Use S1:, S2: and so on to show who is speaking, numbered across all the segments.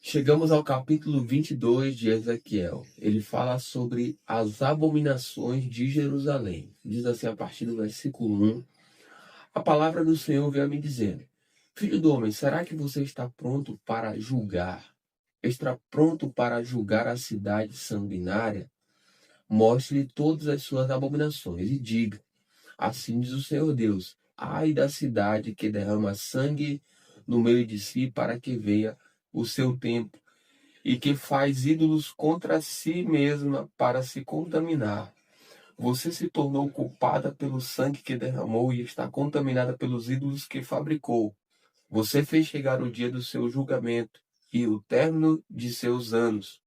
S1: Chegamos ao capítulo 22 de Ezequiel. Ele fala sobre as abominações de Jerusalém. Diz assim a partir do versículo 1: A palavra do Senhor veio a me dizendo: Filho do homem, será que você está pronto para julgar? Está pronto para julgar a cidade sanguinária? Mostre-lhe todas as suas abominações e diga: Assim diz o Senhor Deus: Ai da cidade que derrama sangue no meio de si para que venha o seu tempo e que faz ídolos contra si mesma para se contaminar. Você se tornou culpada pelo sangue que derramou e está contaminada pelos ídolos que fabricou. Você fez chegar o dia do seu julgamento e o término de seus anos.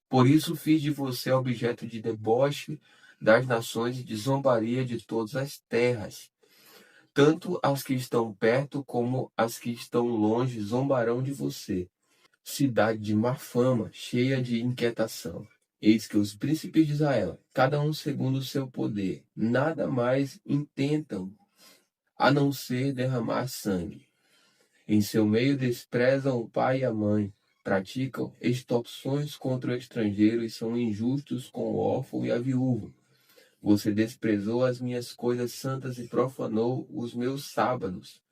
S1: Por isso fiz de você objeto de deboche das nações e de zombaria de todas as terras. Tanto as que estão perto como as que estão longe zombarão de você. Cidade de má fama, cheia de inquietação. Eis que os príncipes de Israel, cada um segundo o seu poder, nada mais intentam a não ser derramar sangue. Em seu meio desprezam o pai e a mãe, praticam extorsões contra o estrangeiro e são injustos com o órfão e a viúva. Você desprezou as minhas coisas santas e profanou os meus sábados.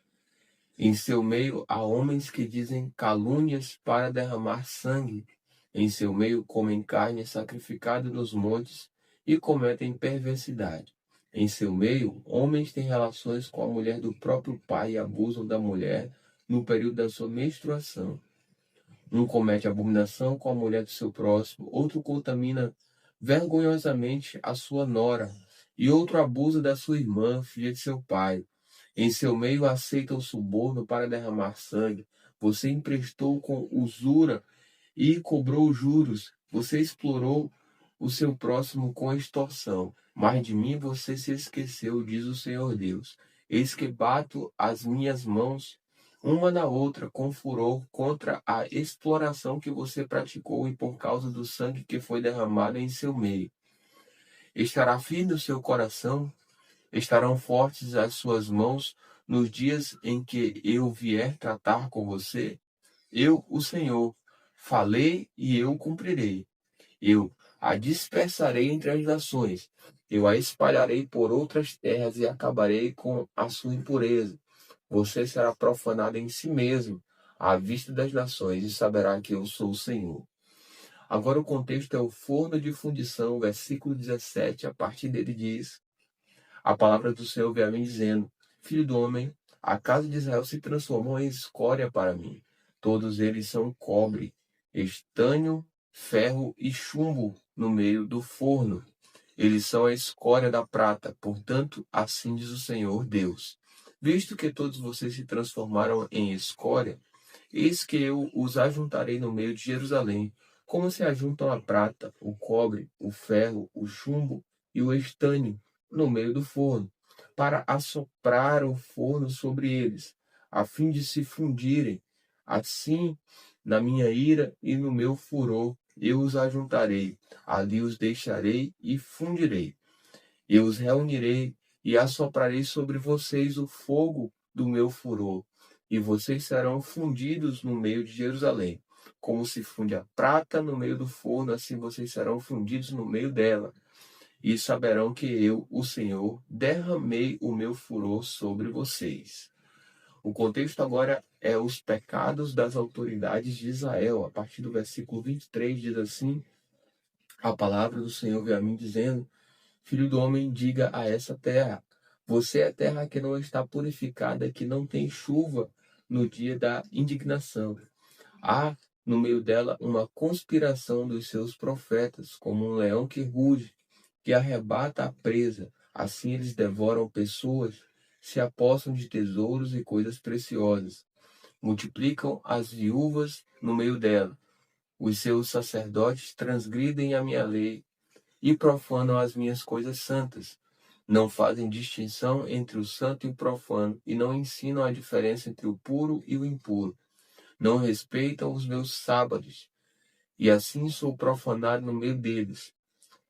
S1: Em seu meio há homens que dizem calúnias para derramar sangue. Em seu meio comem carne sacrificada nos montes e cometem perversidade. Em seu meio, homens têm relações com a mulher do próprio pai e abusam da mulher no período da sua menstruação. Um comete abominação com a mulher do seu próximo, outro contamina vergonhosamente a sua nora, e outro abusa da sua irmã, filha de seu pai. Em seu meio aceita o suborno para derramar sangue. Você emprestou com usura e cobrou juros. Você explorou o seu próximo com extorsão. Mas de mim você se esqueceu, diz o Senhor Deus. Eis que bato as minhas mãos uma na outra com furor contra a exploração que você praticou e por causa do sangue que foi derramado em seu meio. Estará firme o seu coração? Estarão fortes as suas mãos nos dias em que eu vier tratar com você? Eu, o Senhor, falei e eu cumprirei. Eu a dispersarei entre as nações. Eu a espalharei por outras terras e acabarei com a sua impureza. Você será profanado em si mesmo, à vista das nações, e saberá que eu sou o Senhor. Agora o contexto é o forno de fundição, versículo 17. A partir dele diz: A palavra do Senhor veio a mim dizendo: Filho do homem, a casa de Israel se transformou em escória para mim. Todos eles são cobre, estanho, ferro e chumbo no meio do forno. Eles são a escória da prata, portanto, assim diz o Senhor Deus. Visto que todos vocês se transformaram em escória, eis que eu os ajuntarei no meio de Jerusalém, como se ajuntam a prata, o cobre, o ferro, o chumbo e o estanho no meio do forno, para assoprar o forno sobre eles, a fim de se fundirem. Assim, na minha ira e no meu furor, eu os ajuntarei, ali os deixarei e fundirei. Eu os reunirei e assoprarei sobre vocês o fogo do meu furor, e vocês serão fundidos no meio de Jerusalém. Como se funde a prata no meio do forno, assim vocês serão fundidos no meio dela. E saberão que eu, o Senhor, derramei o meu furor sobre vocês. O contexto agora é os pecados das autoridades de Israel. A partir do versículo 23 diz assim: A palavra do Senhor veio a mim dizendo: Filho do homem, diga a essa terra: Você é terra que não está purificada, que não tem chuva no dia da indignação. Há no meio dela uma conspiração dos seus profetas, como um leão que ruge, que arrebata a presa. Assim eles devoram pessoas, se apossam de tesouros e coisas preciosas. Multiplicam as viúvas no meio dela. Os seus sacerdotes transgridem a minha lei e profanam as minhas coisas santas. Não fazem distinção entre o santo e o profano, e não ensinam a diferença entre o puro e o impuro. Não respeitam os meus sábados, e assim sou profanado no meio deles.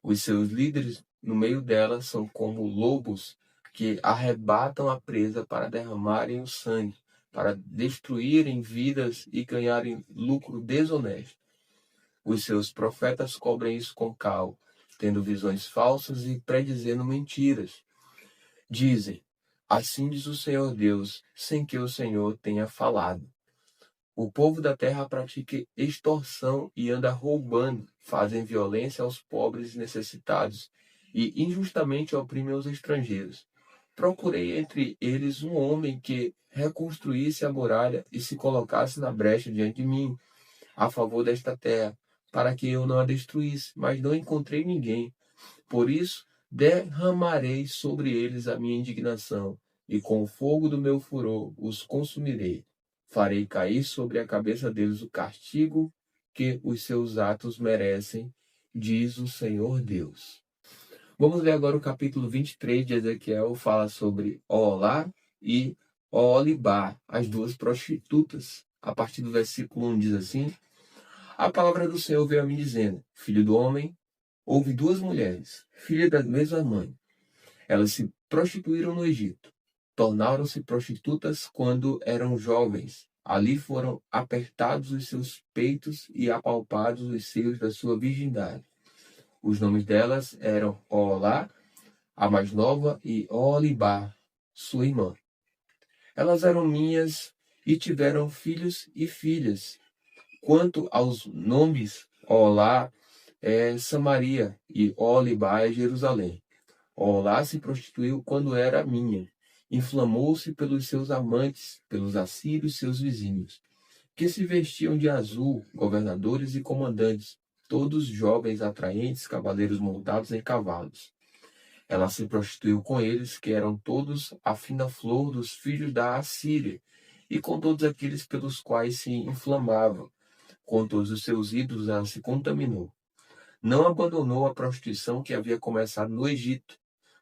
S1: Os seus líderes no meio dela são como lobos que arrebatam a presa para derramarem o sangue. para destruírem vidas e ganharem lucro desonesto. Os seus profetas cobrem isso com cal, tendo visões falsas e predizendo mentiras. Dizem, assim diz o Senhor Deus, sem que o Senhor tenha falado. O povo da terra pratica extorsão e anda roubando, fazem violência aos pobres e necessitados, e injustamente oprimem os estrangeiros. Procurei entre eles um homem que reconstruísse a muralha e se colocasse na brecha diante de mim, a favor desta terra, para que eu não a destruísse, mas não encontrei ninguém. Por isso, derramarei sobre eles a minha indignação, e com o fogo do meu furor os consumirei. Farei cair sobre a cabeça deles o castigo que os seus atos merecem, diz o Senhor Deus. Vamos ler agora o capítulo 23 de Ezequiel, fala sobre Oolá e Oolibá, as duas prostitutas. A partir do versículo 1 diz assim: A palavra do Senhor veio a mim dizendo, filho do homem, houve duas mulheres, filhas da mesma mãe. Elas se prostituíram no Egito. Tornaram-se prostitutas quando eram jovens. Ali foram apertados os seus peitos e apalpados os seios da sua virgindade. Os nomes delas eram Oolá, a mais nova, e Oolibá, sua irmã. Elas eram minhas e tiveram filhos e filhas. Quanto aos nomes, Oolá é Samaria e Oolibá é Jerusalém. Oolá se prostituiu quando era minha. Inflamou-se pelos seus amantes, pelos assírios, seus vizinhos, que se vestiam de azul, governadores e comandantes, todos jovens atraentes, cavaleiros montados em cavalos. Ela se prostituiu com eles, que eram todos a fina flor dos filhos da Assíria, e com todos aqueles pelos quais se inflamava. Com todos os seus ídolos ela se contaminou. Não abandonou a prostituição que havia começado no Egito,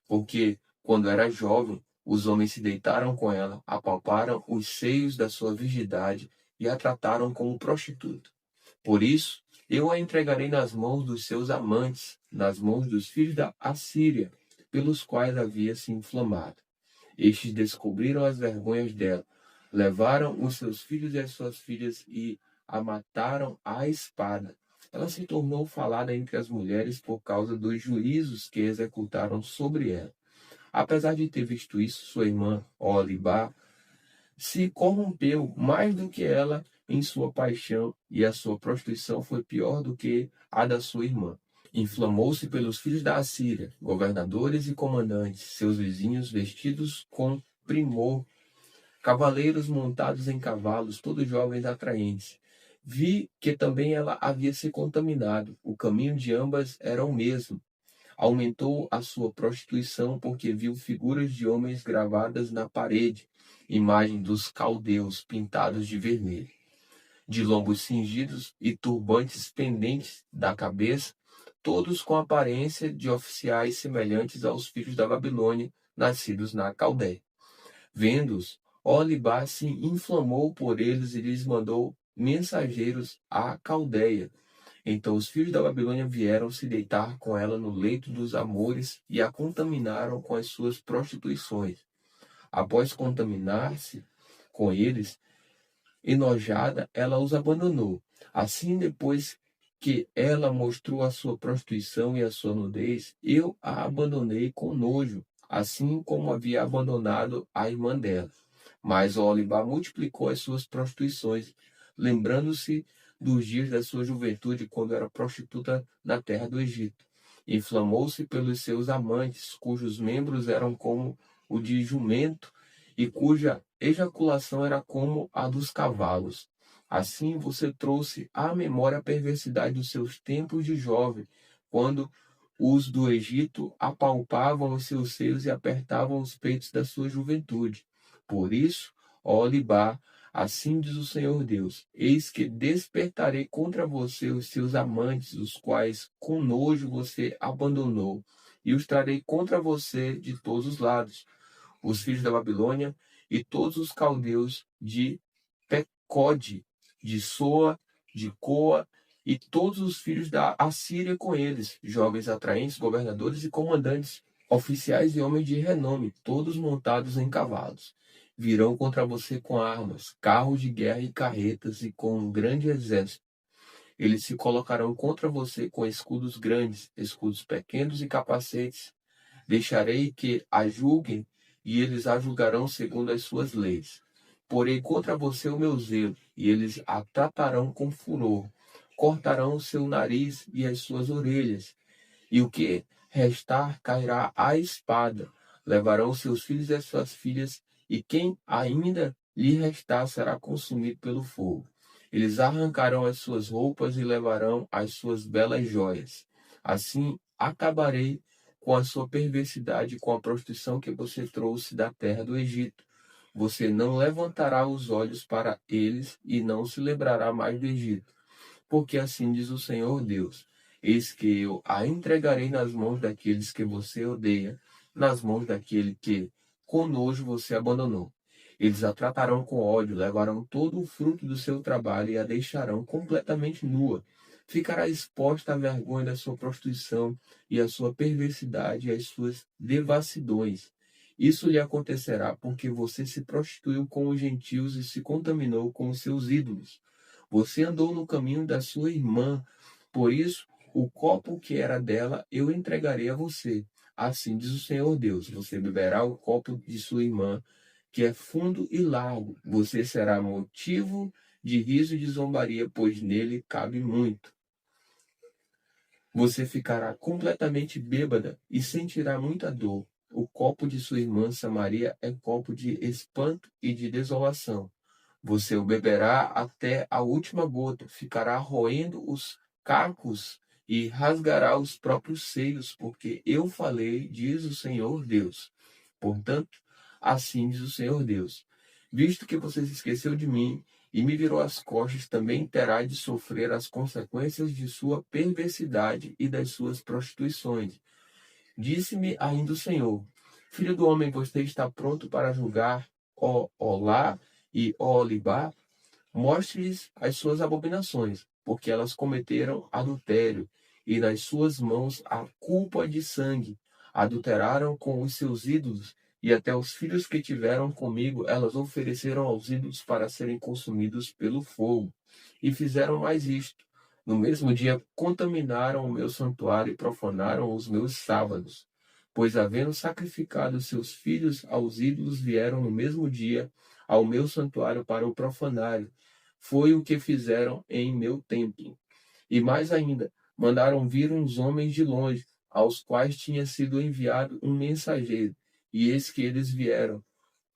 S1: porque, quando era jovem, os homens se deitaram com ela, apalparam os seios da sua virgindade e a trataram como prostituta. Por isso, eu a entregarei nas mãos dos seus amantes, nas mãos dos filhos da Assíria, pelos quais havia se inflamado. Estes descobriram as vergonhas dela, levaram os seus filhos e as suas filhas e a mataram à espada. Ela se tornou falada entre as mulheres por causa dos juízos que executaram sobre ela. Apesar de ter visto isso, sua irmã, Oolibá, se corrompeu mais do que ela em sua paixão, e a sua prostituição foi pior do que a da sua irmã. Inflamou-se pelos filhos da Assíria, governadores e comandantes, seus vizinhos vestidos com primor, cavaleiros montados em cavalos, todos jovens atraentes. Vi que também ela havia se contaminado. O caminho de ambas era o mesmo. Aumentou a sua prostituição porque viu figuras de homens gravadas na parede, imagem dos caldeus pintados de vermelho, de lombos cingidos e turbantes pendentes da cabeça, todos com aparência de oficiais semelhantes aos filhos da Babilônia, nascidos na Caldeia. Vendo-os, Oolibá se inflamou por eles e lhes mandou mensageiros à Caldeia. Então os filhos da Babilônia vieram se deitar com ela no leito dos amores e a contaminaram com as suas prostituições. Após contaminar-se com eles, enojada, ela os abandonou. Assim, depois que ela mostrou a sua prostituição e a sua nudez, eu a abandonei com nojo, assim como havia abandonado a irmã dela. Mas Oolibá multiplicou as suas prostituições, lembrando-se dos dias da sua juventude, quando era prostituta na terra do Egito. Inflamou-se pelos seus amantes, cujos membros eram como o de jumento e cuja ejaculação era como a dos cavalos. Assim você trouxe à memória a perversidade dos seus tempos de jovem, quando os do Egito apalpavam os seus seios e apertavam os peitos da sua juventude. Por isso, ó Libá, assim diz o Senhor Deus, eis que despertarei contra você os seus amantes, os quais com nojo você abandonou, e os trarei contra você de todos os lados, os filhos da Babilônia e todos os caldeus de Pecode, de Soa, de Coa, e todos os filhos da Assíria com eles, jovens atraentes, governadores e comandantes, oficiais e homens de renome, todos montados em cavalos. Virão contra você com armas, carros de guerra e carretas e com um grande exército. Eles se colocarão contra você com escudos grandes, escudos pequenos e capacetes. Deixarei que a julguem e eles a julgarão segundo as suas leis. Porém contra você o meu zelo, e eles a tratarão com furor. Cortarão o seu nariz e as suas orelhas, e o que restar cairá à espada. Levarão seus filhos e as suas filhas, e quem ainda lhe restar será consumido pelo fogo. Eles arrancarão as suas roupas e levarão as suas belas joias. Assim acabarei com a sua perversidade, com a prostituição que você trouxe da terra do Egito. Você não levantará os olhos para eles e não se lembrará mais do Egito. Porque assim diz o Senhor Deus: eis que eu a entregarei nas mãos daqueles que você odeia, nas mãos daquele que com nojo você abandonou. Eles a tratarão com ódio, levarão todo o fruto do seu trabalho e a deixarão completamente nua. Ficará exposta à vergonha da sua prostituição e à sua perversidade e às suas devassidões. Isso lhe acontecerá porque você se prostituiu com os gentios e se contaminou com os seus ídolos. Você andou no caminho da sua irmã, por isso o copo que era dela eu entregarei a você. Assim diz o Senhor Deus: você beberá o copo de sua irmã, que é fundo e largo. Você será motivo de riso e de zombaria, pois nele cabe muito. Você ficará completamente bêbada e sentirá muita dor. O copo de sua irmã Samaria é copo de espanto e de desolação. Você o beberá até a última gota, ficará roendo os cacos e rasgará os próprios seios, porque eu falei, diz o Senhor Deus. Portanto, assim diz o Senhor Deus: visto que você se esqueceu de mim e me virou as costas, também terá de sofrer as consequências de sua perversidade e das suas prostituições. Disse-me ainda o Senhor: filho do homem, você está pronto para julgar ó Olá e ó Olibá? Mostre-lhes as suas abominações, porque elas cometeram adultério, e nas suas mãos a culpa de sangue. Adulteraram com os seus ídolos, e até os filhos que tiveram comigo elas ofereceram aos ídolos para serem consumidos pelo fogo. E fizeram mais isto: no mesmo dia contaminaram o meu santuário e profanaram os meus sábados. Pois, havendo sacrificado seus filhos aos ídolos, vieram no mesmo dia ao meu santuário para o profanarem. Foi o que fizeram em meu templo. E mais ainda, mandaram vir uns homens de longe, aos quais tinha sido enviado um mensageiro. E eis que eles vieram.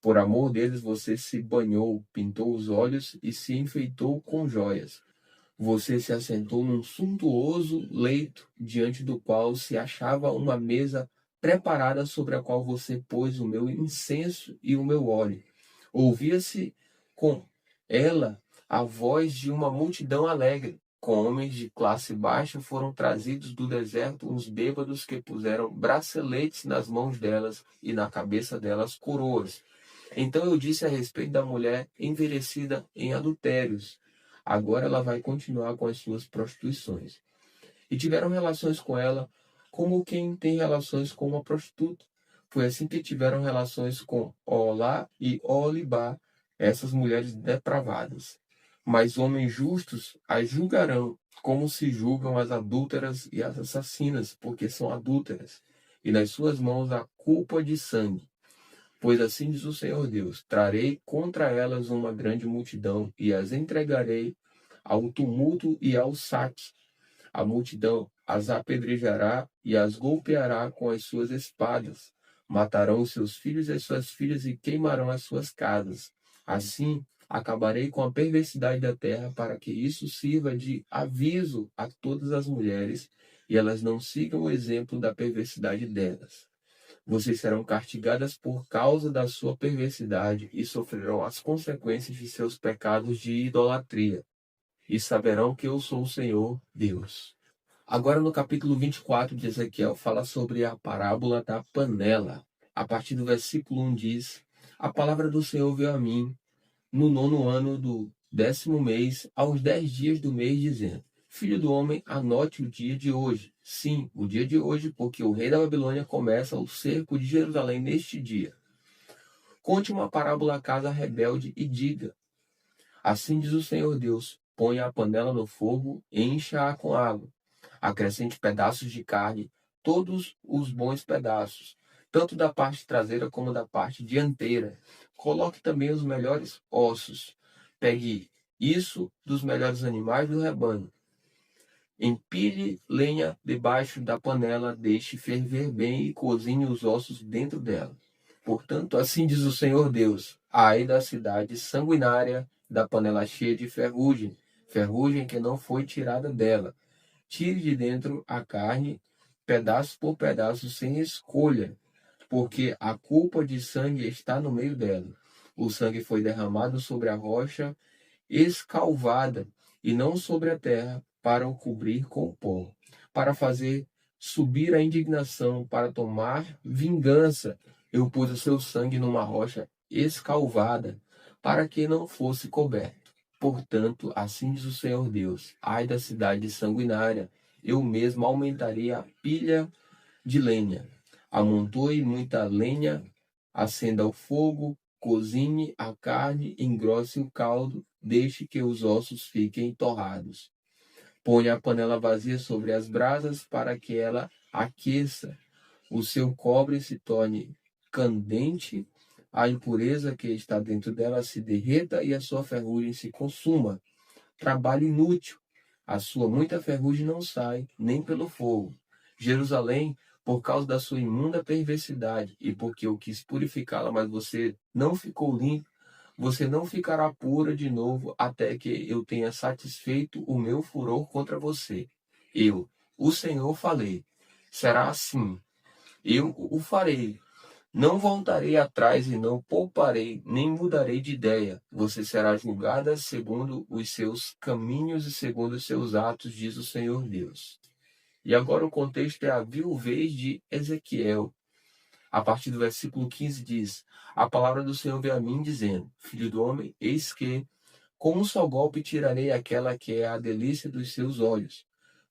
S1: Por amor deles você se banhou, pintou os olhos e se enfeitou com joias. Você se assentou num suntuoso leito, diante do qual se achava uma mesa preparada sobre a qual você pôs o meu incenso e o meu óleo. Ouvia-se com ela a voz de uma multidão alegre. Com homens de classe baixa foram trazidos do deserto uns bêbados que puseram braceletes nas mãos delas e na cabeça delas coroas. Então eu disse a respeito da mulher envelhecida em adultérios: agora ela vai continuar com as suas prostituições. E tiveram relações com ela como quem tem relações com uma prostituta. Foi assim que tiveram relações com Olá e Olibá, essas mulheres depravadas. Mas homens justos as julgarão, como se julgam as adúlteras e as assassinas, porque são adúlteras, e nas suas mãos a culpa de sangue. Pois assim diz o Senhor Deus: trarei contra elas uma grande multidão e as entregarei ao tumulto e ao saque. A multidão as apedrejará e as golpeará com as suas espadas. Matarão os seus filhos e as suas filhas e queimarão as suas casas. Assim, acabarei com a perversidade da terra, para que isso sirva de aviso a todas as mulheres e elas não sigam o exemplo da perversidade delas. Vocês serão castigadas por causa da sua perversidade e sofrerão as consequências de seus pecados de idolatria. E saberão que eu sou o Senhor Deus. Agora, no capítulo 24 de Ezequiel, fala sobre a parábola da panela. A partir do versículo 1 diz: a palavra do Senhor veio a mim no 9º ano do 10º mês, aos 10 dias do mês, dizendo: filho do homem, anote o dia de hoje. Sim, o dia de hoje, porque o rei da Babilônia começa o cerco de Jerusalém neste dia. Conte uma parábola à casa rebelde e diga: assim diz o Senhor Deus: ponha a panela no fogo, encha-a com água. Acrescente pedaços de carne, todos os bons pedaços, tanto da parte traseira como da parte dianteira. Coloque também os melhores ossos. Pegue isso dos melhores animais do rebanho. Empilhe lenha debaixo da panela, deixe ferver bem e cozinhe os ossos dentro dela. Portanto, assim diz o Senhor Deus: ai da cidade sanguinária, da panela cheia de ferrugem, ferrugem que não foi tirada dela. Tire de dentro a carne, pedaço por pedaço, sem escolha, porque a culpa de sangue está no meio dela. O sangue foi derramado sobre a rocha escalvada, e não sobre a terra, para o cobrir com pó, para fazer subir a indignação, para tomar vingança. Eu pus o seu sangue numa rocha escalvada, para que não fosse coberto. Portanto, assim diz o Senhor Deus: ai da cidade sanguinária, eu mesmo aumentarei a pilha de lenha. Amontoe muita lenha, acenda o fogo, cozinhe a carne, engrosse o caldo, deixe que os ossos fiquem torrados. Ponha a panela vazia sobre as brasas para que ela aqueça. O seu cobre se torne candente, a impureza que está dentro dela se derreta e a sua ferrugem se consuma. Trabalho inútil. A sua muita ferrugem não sai, nem pelo fogo. Jerusalém, por causa da sua imunda perversidade, e porque eu quis purificá-la, mas você não ficou limpo, você não ficará pura de novo até que eu tenha satisfeito o meu furor contra você. Eu, o Senhor, falei. Será assim. Eu o farei. Não voltarei atrás e não pouparei, nem mudarei de ideia. Você será julgada segundo os seus caminhos e segundo os seus atos, diz o Senhor Deus. E agora o contexto é a viuvez de Ezequiel. A partir do versículo 15 diz: a palavra do Senhor veio a mim dizendo: filho do homem, eis que com um só golpe tirarei aquela que é a delícia dos seus olhos.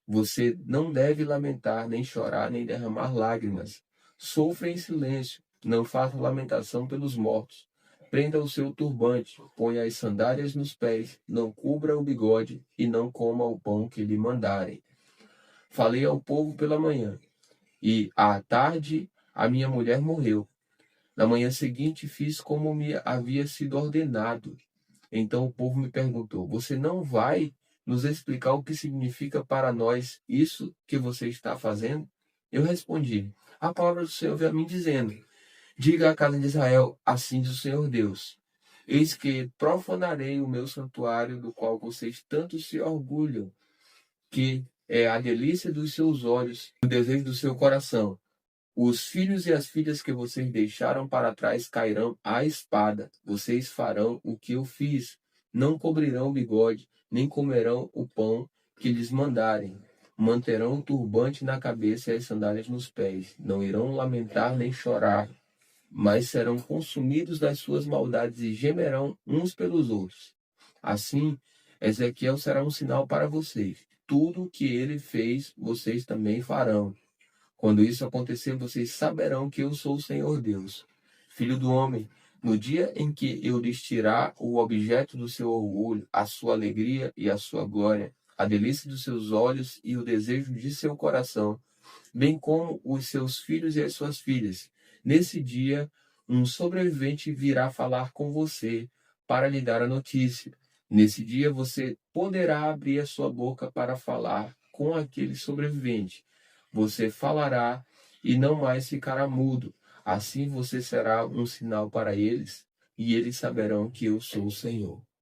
S1: Você não deve lamentar, nem chorar, nem derramar lágrimas. Sofra em silêncio, não faça lamentação pelos mortos. Prenda o seu turbante, ponha as sandálias nos pés, não cubra o bigode e não coma o pão que lhe mandarem. Falei ao povo pela manhã, e à tarde a minha mulher morreu. Na manhã seguinte fiz como me havia sido ordenado. Então o povo me perguntou: você não vai nos explicar o que significa para nós isso que você está fazendo? Eu respondi: a palavra do Senhor veio a mim dizendo: diga à casa de Israel, assim diz o Senhor Deus: eis que profanarei o meu santuário, do qual vocês tanto se orgulham, que é a delícia dos seus olhos, o desejo do seu coração. Os filhos e as filhas que vocês deixaram para trás cairão à espada. Vocês farão o que eu fiz. Não cobrirão o bigode, nem comerão o pão que lhes mandarem. Manterão o turbante na cabeça e as sandálias nos pés. Não irão lamentar nem chorar, mas serão consumidos das suas maldades e gemerão uns pelos outros. Assim, Ezequiel será um sinal para vocês. Tudo o que ele fez, vocês também farão. Quando isso acontecer, vocês saberão que eu sou o Senhor Deus. Filho do homem, no dia em que eu lhes tirar o objeto do seu orgulho, a sua alegria e a sua glória, a delícia dos seus olhos e o desejo de seu coração, bem como os seus filhos e as suas filhas, nesse dia um sobrevivente virá falar com você para lhe dar a notícia. Nesse dia você poderá abrir a sua boca para falar com aquele sobrevivente. Você falará e não mais ficará mudo. Assim você será um sinal para eles, e eles saberão que eu sou o Senhor.